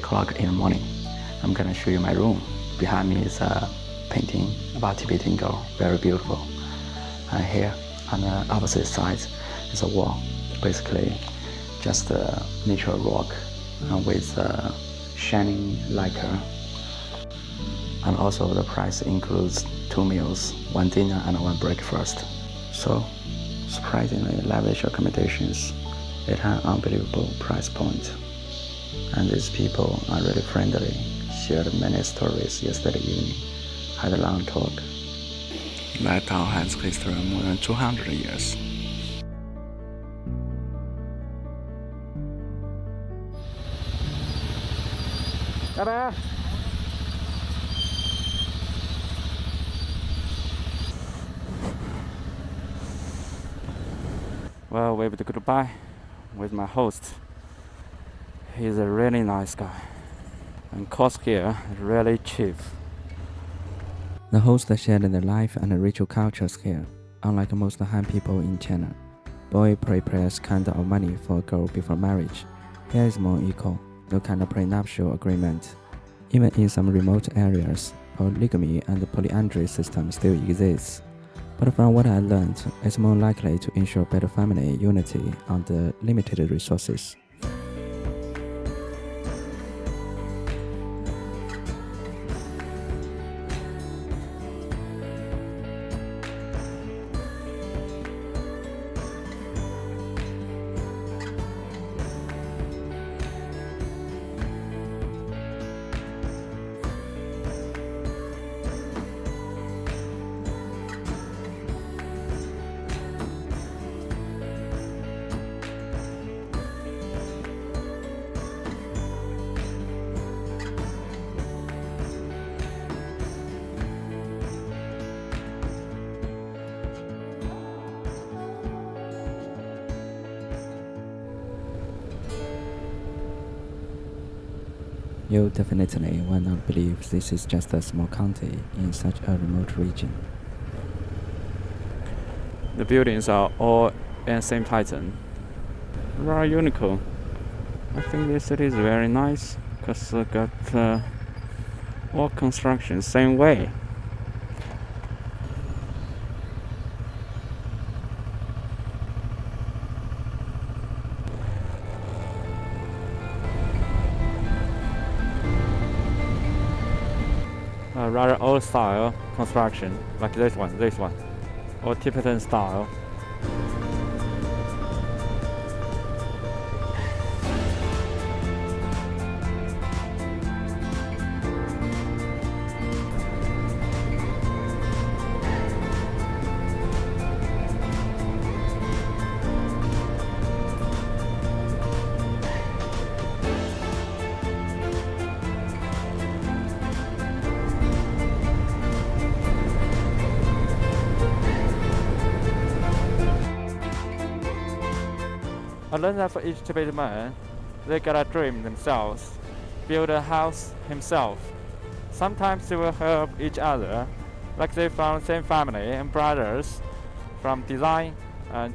o'clock in the morning. I'm gonna show you my room. Behind me is a painting about Tibetan girl, very beautiful. And here on the opposite side is a wall, basically just a natural rock with shining lacquer. And also the price includes 2 meals, 1 dinner and 1 breakfast. So surprisingly lavish accommodations. It has an unbelievable price point. And these people are really friendly. Shared many stories yesterday evening. Had a long talk. That town has history of more than 200 years. Ta-da! Well, waved goodbye with my host. He's a really nice guy. And cost here is really cheap. The host shared their life and ritual cultures here. Unlike most Han people in China, boy prepares kind of money for a girl before marriage. Here is more equal, no kind of prenuptial agreement. Even in some remote areas, polygamy and polyandry system still exists. But from what I learned, it's more likely to ensure better family unity on the limited resources. You definitely will not believe this is just a small county in such a remote region. The buildings are all in same pattern. Very unique. I think this city is very nice because it got all construction same way. Rather old style construction, like this one, or Tibetan style. I learned that for each Tibetan man, they got a dream themselves, build a house himself. Sometimes they will help each other, like they from the same family and brothers, from design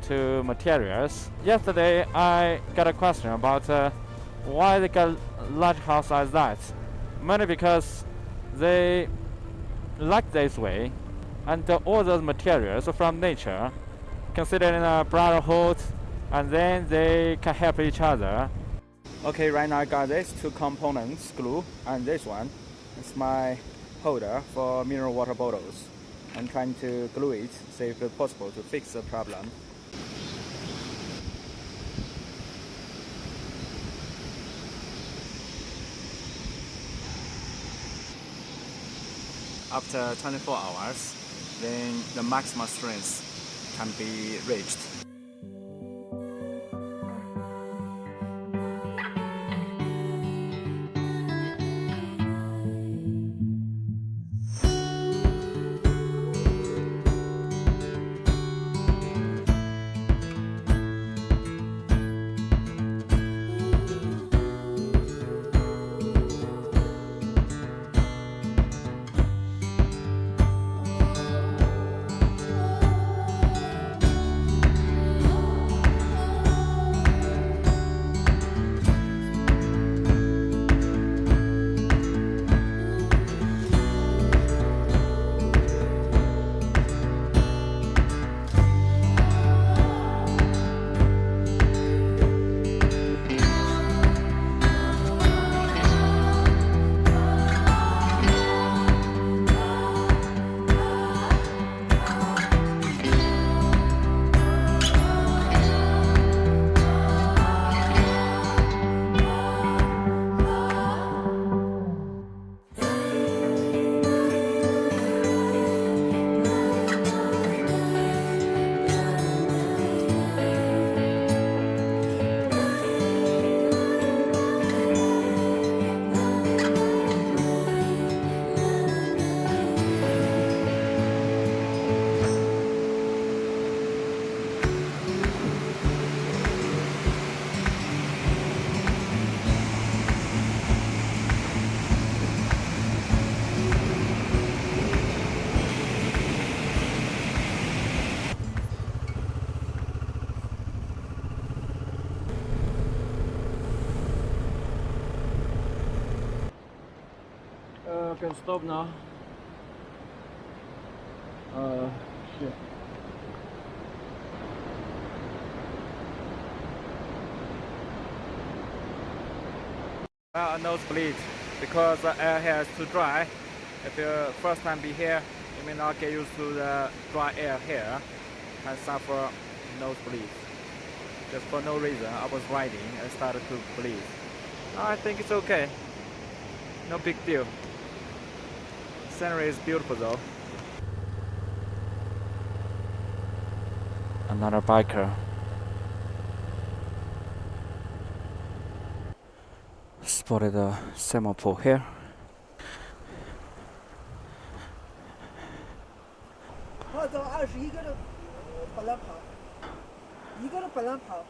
to materials. Yesterday, I got a question about why they got a large house like that. Mainly because they like this way, and all those materials are from nature, considering a brotherhood, and then they can help each other. Okay, right now I got these 2 components, glue, and this one. It's my holder for mineral water bottles. I'm trying to glue it, see if it's possible to fix the problem. After 24 hours, then the maximum strength can be reached. can stop now. Shit. A nosebleed because the air here is too dry. If you first time be here, you may not get used to the dry air here. Can suffer nosebleed. Just for no reason, I was riding and started to bleed. I think it's okay. No big deal. Scenery is beautiful though. Another biker. Spotted a semaphore here.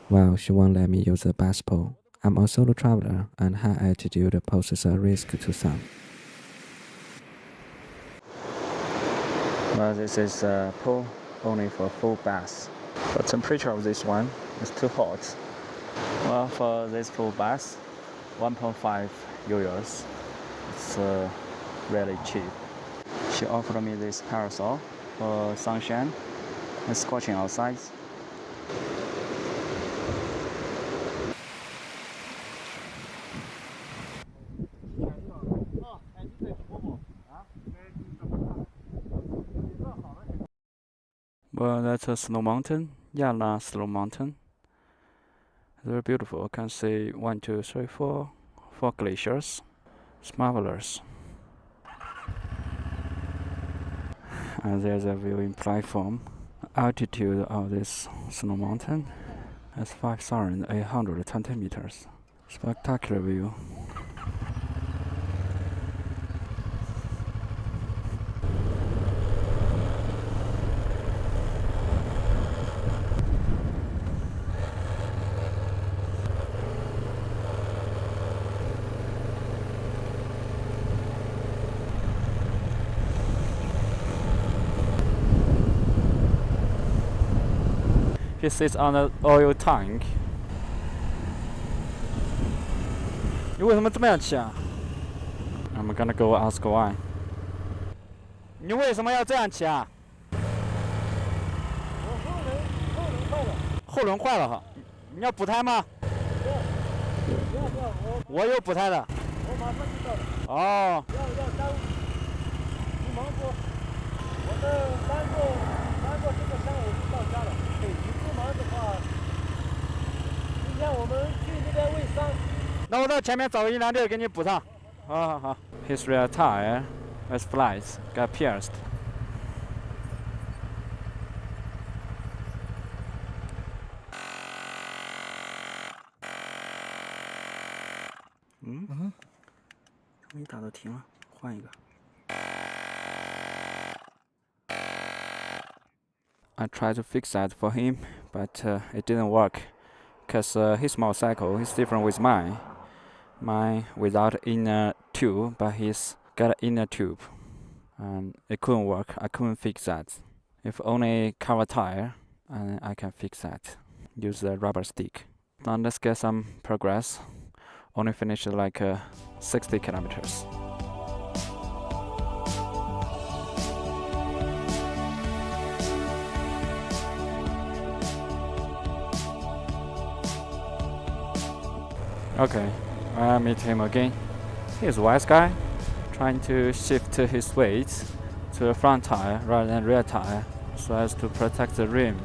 Well, she won't let me use the bus pole. I'm a solo traveler, and high altitude poses a risk to some. Well, this is a pole only for full bass. The temperature of this one is too hot. Well, for this full bass, 1.5 euros. It's really cheap. She offered me this parasol for sunshine. It's scorching outside. Well, that's a snow mountain, Yala Snow Mountain. Very beautiful. I can see 1, 2, 3, 4 glaciers. It's marvelous. And there's a viewing platform. Altitude of this snow mountain is 5,820 meters. Spectacular view. He sits on an oil tank. 你为什么这么样骑啊 ？I'm gonna go ask why. 你为什么要这样骑啊？后轮坏了哈。你要补胎吗？我有补胎的。我马上就到了。哦。要耽误。你忙说，我们翻过这个山我就到家了。对，你不忙的话，今天我们去那边喂桑。那我到前面找一辆车给你补上。好好好。His rear tire, as flies, got pierced. 终于打到停了，换一个。I tried to fix that for him, but it didn't work, because his motorcycle is different with mine. Mine without inner tube, but his got an inner tube. And it couldn't work. I couldn't fix that. If only cover tire, and I can fix that. Use the rubber stick. Now let's get some progress. Only finished like 60 kilometers. Okay, I meet him again. He's a wise guy, trying to shift his weight to the front tire rather than rear tire so as to protect the rim